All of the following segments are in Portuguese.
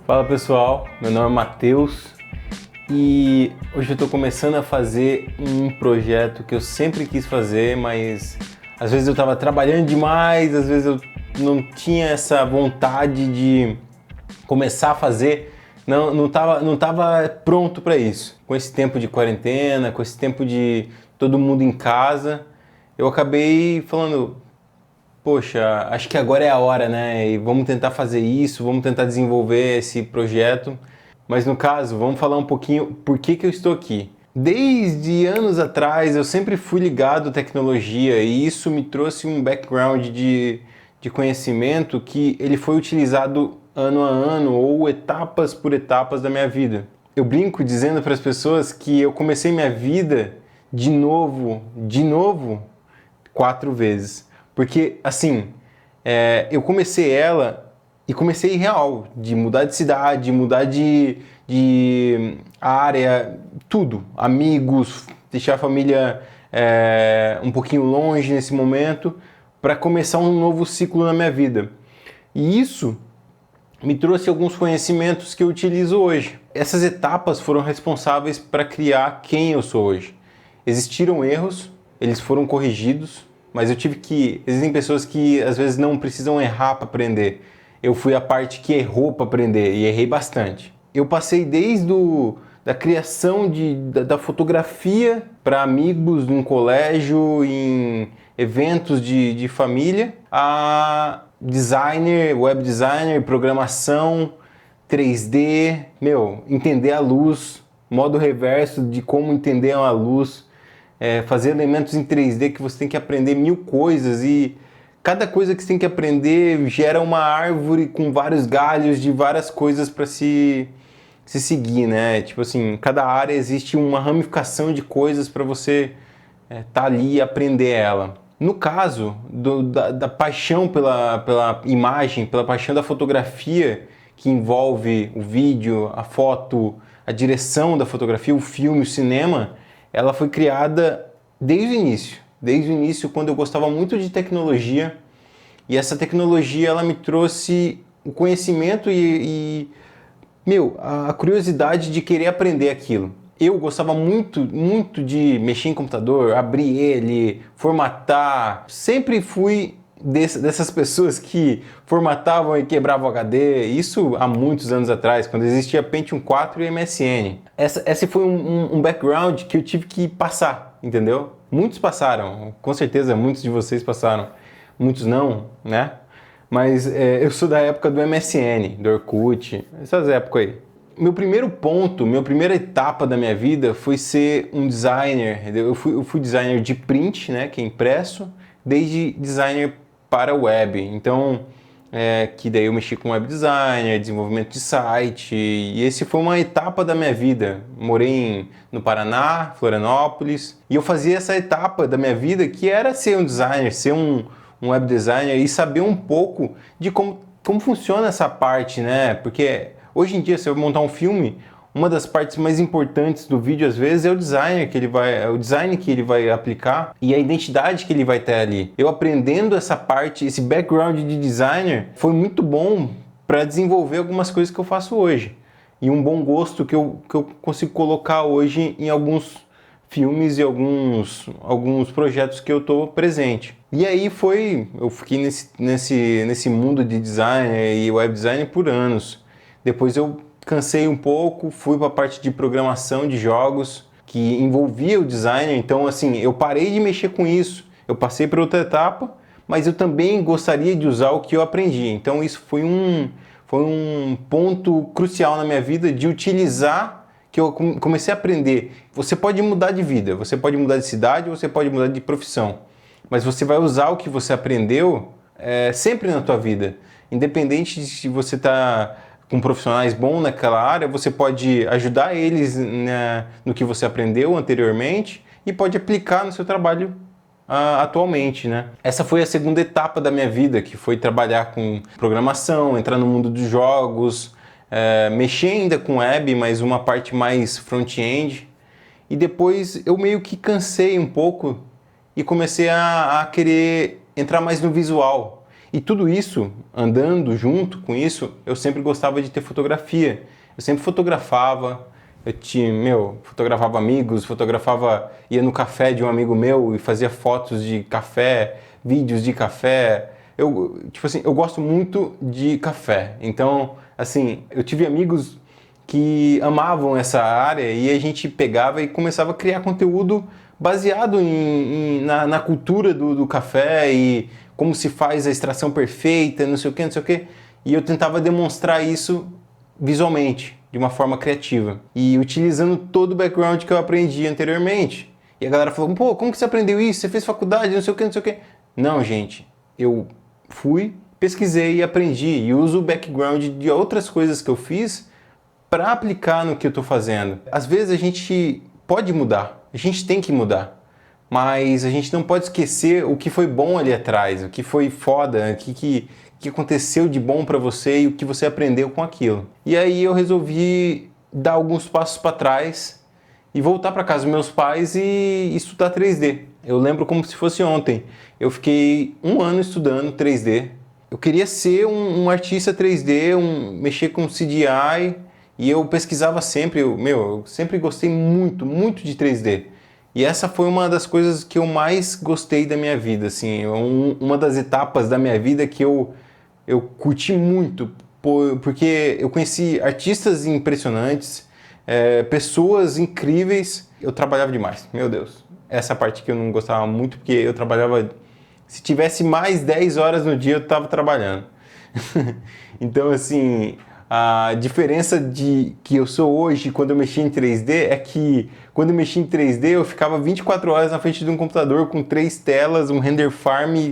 Fala pessoal, meu nome é Matheus e hoje eu estou começando a fazer um projeto que eu sempre quis fazer, mas às vezes eu estava trabalhando demais, às vezes eu não tinha essa vontade de começar a fazer, não tava pronto para isso. Com esse tempo de quarentena, com esse tempo de todo mundo em casa, eu acabei falando, poxa, acho que agora é a hora, né? E vamos tentar fazer isso, vamos tentar desenvolver esse projeto. Mas no caso, vamos falar um pouquinho por que eu estou aqui. Desde anos atrás eu sempre fui ligado à tecnologia e isso me trouxe um background de conhecimento que ele foi utilizado ano a ano ou etapas por etapas da minha vida. Eu brinco dizendo para as pessoas que eu comecei minha vida de novo, 4 vezes. Porque, assim, eu comecei ela e comecei real, de mudar de cidade, mudar de área, tudo. Amigos, deixar a família um pouquinho longe nesse momento, para começar um novo ciclo na minha vida. E isso me trouxe alguns conhecimentos que eu utilizo hoje. Essas etapas foram responsáveis para criar quem eu sou hoje. Existiram erros, eles foram corrigidos, mas existem pessoas que às vezes não precisam errar para aprender. Eu fui a parte que errou para aprender e errei bastante. Eu passei desde da criação da fotografia para amigos num colégio, em eventos de família, a designer, web designer, programação, 3D, entender a luz, modo reverso de como entender a luz, fazer elementos em 3D que você tem que aprender 1000 coisas e cada coisa que você tem que aprender gera uma árvore com vários galhos de várias coisas para se seguir, né? Tipo assim, cada área existe uma ramificação de coisas para você tá ali e aprender ela. No caso da paixão pela imagem, pela paixão da fotografia, que envolve o vídeo, a foto, a direção da fotografia, o filme, o cinema, ela foi criada desde o início quando eu gostava muito de tecnologia, e essa tecnologia ela me trouxe o conhecimento a curiosidade de querer aprender aquilo. Eu gostava muito de mexer em computador, abrir ele, formatar. Sempre fui dessas pessoas que formatavam e quebravam o HD. Isso há muitos anos atrás, quando existia Pentium 4 e MSN. Esse foi um background que eu tive que passar, entendeu? Muitos passaram, com certeza muitos de vocês passaram. Muitos não, né? Mas eu sou da época do MSN, do Orkut, essas épocas aí. Minha primeira etapa da minha vida foi ser um designer. Eu fui designer de print, né, que é impresso, desde designer para web. Então, que daí eu mexi com web designer, desenvolvimento de site, e esse foi uma etapa da minha vida. Morei no Paraná, Florianópolis, e eu fazia essa etapa da minha vida que era ser um designer, ser um web designer e saber um pouco de como funciona essa parte, né? Porque hoje em dia, se eu montar um filme, uma das partes mais importantes do vídeo, às vezes, é o design que ele vai aplicar e a identidade que ele vai ter ali. Eu aprendendo essa parte, esse background de designer, foi muito bom para desenvolver algumas coisas que eu faço hoje. E um bom gosto que eu consigo colocar hoje em alguns filmes e alguns projetos que eu estou presente. E aí eu fiquei nesse mundo de design e web design por anos. Depois eu cansei um pouco, fui para a parte de programação de jogos, que envolvia o designer, então assim, eu parei de mexer com isso, eu passei para outra etapa, mas eu também gostaria de usar o que eu aprendi. Então isso foi um ponto crucial na minha vida de utilizar, que eu comecei a aprender. Você pode mudar de vida, você pode mudar de cidade, você pode mudar de profissão, mas você vai usar o que você aprendeu sempre na tua vida. Independente de se você está com profissionais bons naquela área, você pode ajudar eles no que você aprendeu anteriormente e pode aplicar no seu trabalho atualmente, né? Essa foi a segunda etapa da minha vida, que foi trabalhar com programação, entrar no mundo dos jogos, mexer ainda com web, mas uma parte mais front-end. E depois eu meio que cansei um pouco e comecei a querer entrar mais no visual. E tudo isso, andando junto com isso, eu sempre gostava de ter fotografia. Eu sempre fotografava, fotografava amigos, ia no café de um amigo meu e fazia fotos de café, vídeos de café. Eu gosto muito de café. Então, assim, eu tive amigos que amavam essa área e a gente pegava e começava a criar conteúdo baseado na cultura do café e como se faz a extração perfeita, não sei o que, não sei o que. E eu tentava demonstrar isso visualmente, de uma forma criativa. E utilizando todo o background que eu aprendi anteriormente. E a galera falou, pô, como que você aprendeu isso? Você fez faculdade, não sei o que, não sei o que. Não, gente, eu fui, pesquisei e aprendi. E uso o background de outras coisas que eu fiz para aplicar no que eu estou fazendo. Às vezes a gente pode mudar, a gente tem que mudar. Mas a gente não pode esquecer o que foi bom ali atrás, o que foi foda, o que aconteceu de bom para você e o que você aprendeu com aquilo. E aí eu resolvi dar alguns passos para trás e voltar para casa dos meus pais e estudar 3D. Eu lembro como se fosse ontem. Eu fiquei 1 ano estudando 3D. Eu queria ser um artista 3D, mexer com CGI e eu pesquisava sempre. Eu sempre gostei muito, muito de 3D. E essa foi uma das coisas que eu mais gostei da minha vida, assim, uma das etapas da minha vida que eu curti muito, porque eu conheci artistas impressionantes, pessoas incríveis. Eu trabalhava demais, meu Deus. Essa parte que eu não gostava muito, porque eu trabalhava, se tivesse mais 10 horas no dia eu estava trabalhando. Então, assim, a diferença de que eu sou hoje quando eu mexi em 3D é que quando eu mexi em 3D eu ficava 24 horas na frente de um computador com 3 telas, um render farm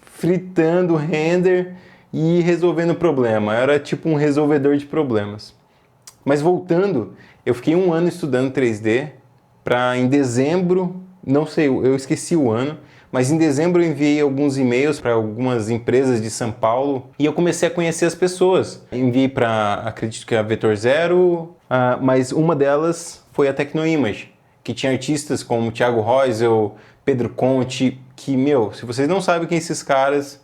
fritando o render e resolvendo problema. Era tipo um resolvedor de problemas. Mas voltando, eu fiquei 1 ano estudando 3D para em dezembro, não sei, eu esqueci o ano, mas em dezembro eu enviei alguns e-mails para algumas empresas de São Paulo e eu comecei a conhecer as pessoas. Enviei para, acredito que a Vetor Zero, mas uma delas foi a Tecnoimage, que tinha artistas como Thiago Reusel, Pedro Conte, que, se vocês não sabem quem são esses caras,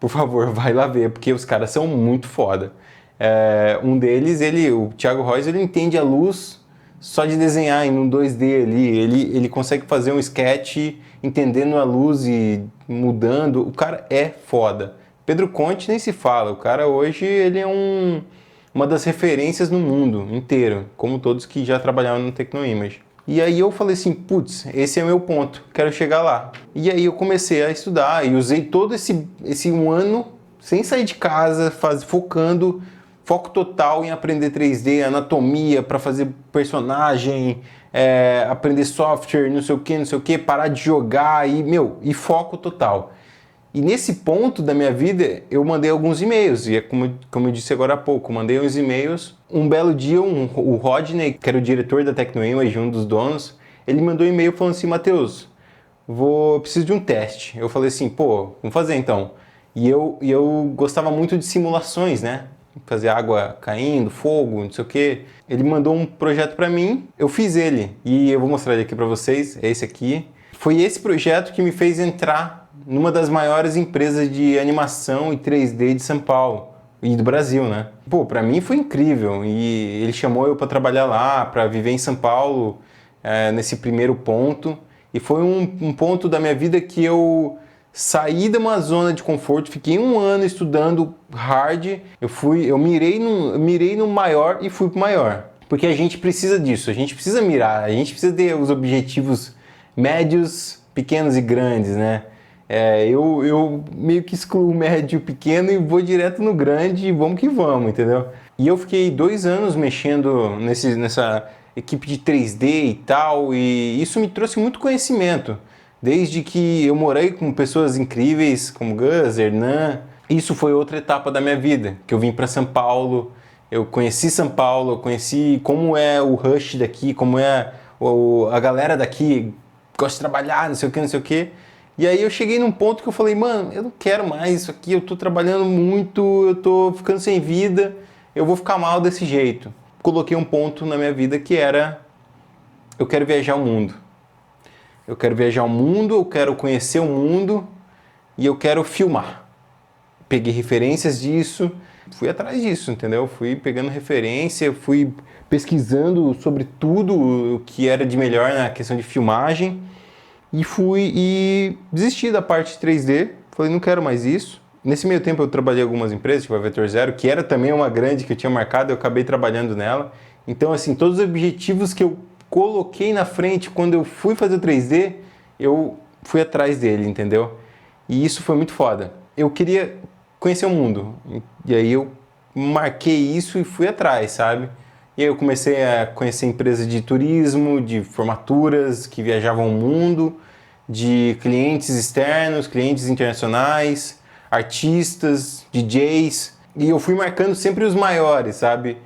por favor, vai lá ver, porque os caras são muito foda. Um deles, o Thiago Reusel, ele entende a luz só de desenhar em um 2D ali, ele consegue fazer um sketch entendendo a luz e mudando, o cara é foda. Pedro Conte nem se fala, o cara hoje ele é uma das referências no mundo inteiro, como todos que já trabalharam no Tecnoimage. E aí eu falei assim, putz, esse é o meu ponto, quero chegar lá. E aí eu comecei a estudar e usei todo esse 1 ano sem sair de casa, foco total em aprender 3D, anatomia para fazer personagem, aprender software, não sei o que, parar de jogar e foco total. E nesse ponto da minha vida, eu mandei alguns e-mails, e é como eu disse agora há pouco, mandei uns e-mails. Um belo dia, o Rodney, que era o diretor da Tecnoimage, um dos donos, ele mandou um e-mail falando assim, Matheus, preciso de um teste. Eu falei assim, pô, vamos fazer então. E eu gostava muito de simulações, né? Fazer água caindo, fogo, não sei o que. Ele mandou um projeto para mim, eu fiz ele, e eu vou mostrar ele aqui para vocês, é esse aqui. Foi esse projeto que me fez entrar numa das maiores empresas de animação e 3D de São Paulo e do Brasil, né? Pô, pra mim foi incrível e ele chamou eu para trabalhar lá, para viver em São Paulo nesse primeiro ponto e foi um ponto da minha vida que eu saí de uma zona de conforto, fiquei 1 ano estudando hard, eu mirei no maior e fui pro maior, porque a gente precisa disso, a gente precisa mirar, a gente precisa ter os objetivos médios, pequenos e grandes, né? Eu meio que excluo o médio pequeno e vou direto no grande e vamos que vamos, entendeu? E eu fiquei 2 anos mexendo nessa equipe de 3D e tal, e isso me trouxe muito conhecimento. Desde que eu morei com pessoas incríveis como Gus, Hernan, isso foi outra etapa da minha vida, que eu vim para São Paulo, eu conheci São Paulo, eu conheci como é o rush daqui, como é a galera daqui, gosta de trabalhar, não sei o que. E aí eu cheguei num ponto que eu falei, mano, eu não quero mais isso aqui, eu tô trabalhando muito, eu tô ficando sem vida, eu vou ficar mal desse jeito. Coloquei um ponto na minha vida que era, eu quero viajar o mundo. Eu quero viajar o mundo, eu quero conhecer o mundo e eu quero filmar. peguei referências disso, fui atrás disso, entendeu? Fui pegando referência, fui pesquisando sobre tudo o que era de melhor na questão de filmagem e desisti da parte 3D, falei, não quero mais isso. Nesse meio tempo eu trabalhei em algumas empresas, tipo a Vetor Zero, que era também uma grande que eu tinha marcado, eu acabei trabalhando nela. Então, assim, todos os objetivos que eu coloquei na frente quando eu fui fazer o 3D, eu fui atrás dele, entendeu? E isso foi muito foda. Eu queria conhecer o mundo, e aí eu marquei isso e fui atrás, sabe? E aí eu comecei a conhecer empresas de turismo, de formaturas que viajavam o mundo, de clientes externos, clientes internacionais, artistas, DJs, e eu fui marcando sempre os maiores, sabe?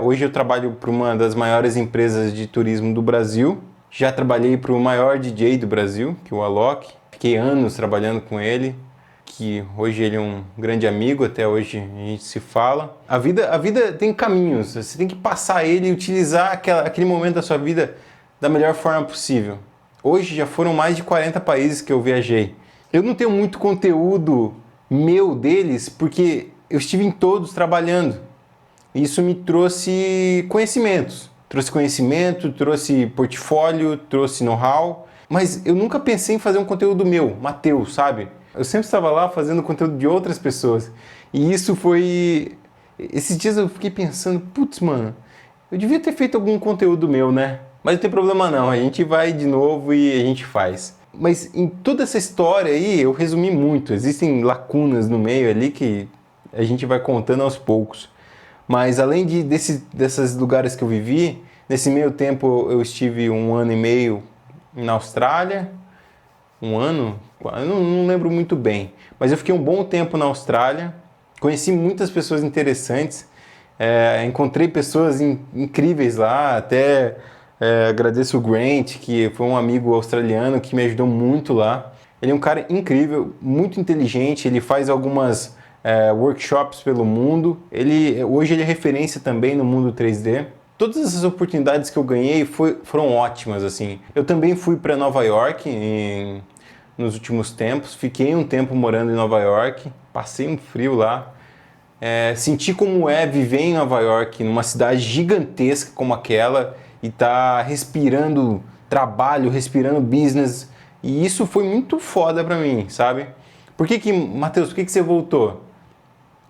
Hoje eu trabalho para uma das maiores empresas de turismo do Brasil, já trabalhei para o maior DJ do Brasil, que é o Alok, fiquei anos trabalhando com ele, que hoje ele é um grande amigo, até hoje a gente se fala. A vida tem caminhos, você tem que passar ele e utilizar aquele momento da sua vida da melhor forma possível. Hoje já foram mais de 40 países que eu viajei. Eu não tenho muito conteúdo meu deles, porque eu estive em todos trabalhando. Isso me trouxe conhecimentos. Trouxe conhecimento, trouxe portfólio, trouxe know-how. Mas eu nunca pensei em fazer um conteúdo meu, Matheus, sabe? Eu sempre estava lá fazendo conteúdo de outras pessoas. E isso foi... Esses dias eu fiquei pensando, putz, mano, eu devia ter feito algum conteúdo meu, né? Mas não tem problema não, a gente vai de novo e a gente faz. Mas em toda essa história aí, eu resumi muito. Existem lacunas no meio ali que a gente vai contando aos poucos. Mas além desses lugares que eu vivi, nesse meio tempo eu estive 1 ano e meio na Austrália. 1 ano? Eu não lembro muito bem. Mas eu fiquei um bom tempo na Austrália. Conheci muitas pessoas interessantes. Encontrei pessoas incríveis lá. Até agradeço o Grant, que foi um amigo australiano que me ajudou muito lá. Ele é um cara incrível, muito inteligente. Ele faz algumas workshops pelo mundo. Hoje ele é referência também no mundo 3D. Todas essas oportunidades que eu ganhei foram ótimas, assim. Eu também fui para Nova York nos últimos tempos. Fiquei um tempo morando em Nova York. Passei um frio lá. Senti como é viver em Nova York, numa cidade gigantesca como aquela, e tá respirando trabalho, respirando business. E isso foi muito foda pra mim, sabe? Matheus, por que você voltou?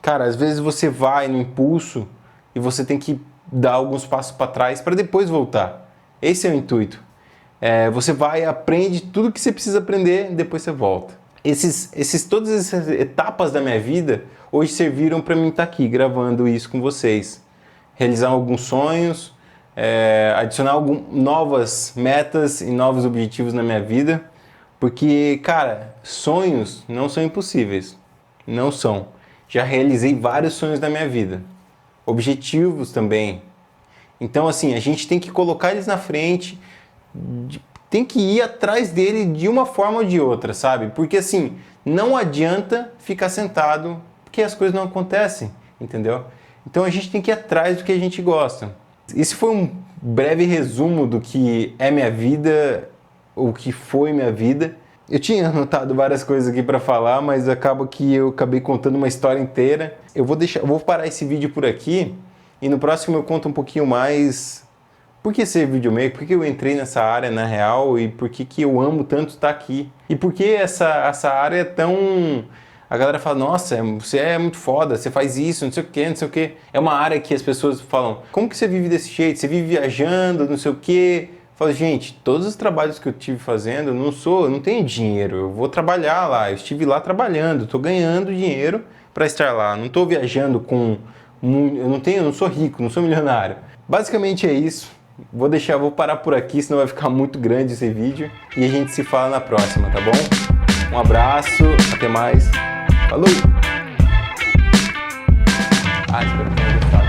Cara, às vezes você vai no impulso e você tem que dar alguns passos para trás para depois voltar. Esse é o intuito. Você vai, aprende tudo que você precisa aprender e depois você volta. Todas essas etapas da minha vida hoje serviram para mim estar aqui gravando isso com vocês. Realizar alguns sonhos, adicionar novas metas e novos objetivos na minha vida. Porque, cara, sonhos não são impossíveis. Não são. Já realizei vários sonhos na minha vida. Objetivos também. Então, assim, a gente tem que colocar eles na frente, tem que ir atrás dele de uma forma ou de outra, sabe? Porque, assim, não adianta ficar sentado porque as coisas não acontecem, entendeu? Então, a gente tem que ir atrás do que a gente gosta. Esse foi um breve resumo do que é minha vida, o que foi minha vida. Eu tinha anotado várias coisas aqui para falar, mas acaba que eu acabei contando uma história inteira. Eu vou parar esse vídeo por aqui e no próximo eu conto um pouquinho mais por que ser videomaker, por que eu entrei nessa área na real e por que eu amo tanto estar aqui. E por que essa área é tão... A galera fala, nossa, você é muito foda, você faz isso, não sei o que, não sei o que. É uma área que as pessoas falam, como que você vive desse jeito? Você vive viajando, não sei o que. Falo, gente, todos os trabalhos que eu estive fazendo, eu não tenho dinheiro, eu vou trabalhar lá, eu estive lá trabalhando, estou ganhando dinheiro para estar lá, não estou viajando eu não sou rico, não sou milionário. Basicamente é isso, vou parar por aqui, senão vai ficar muito grande esse vídeo e a gente se fala na próxima, tá bom? Um abraço, até mais, falou! Espero que tenha gostado.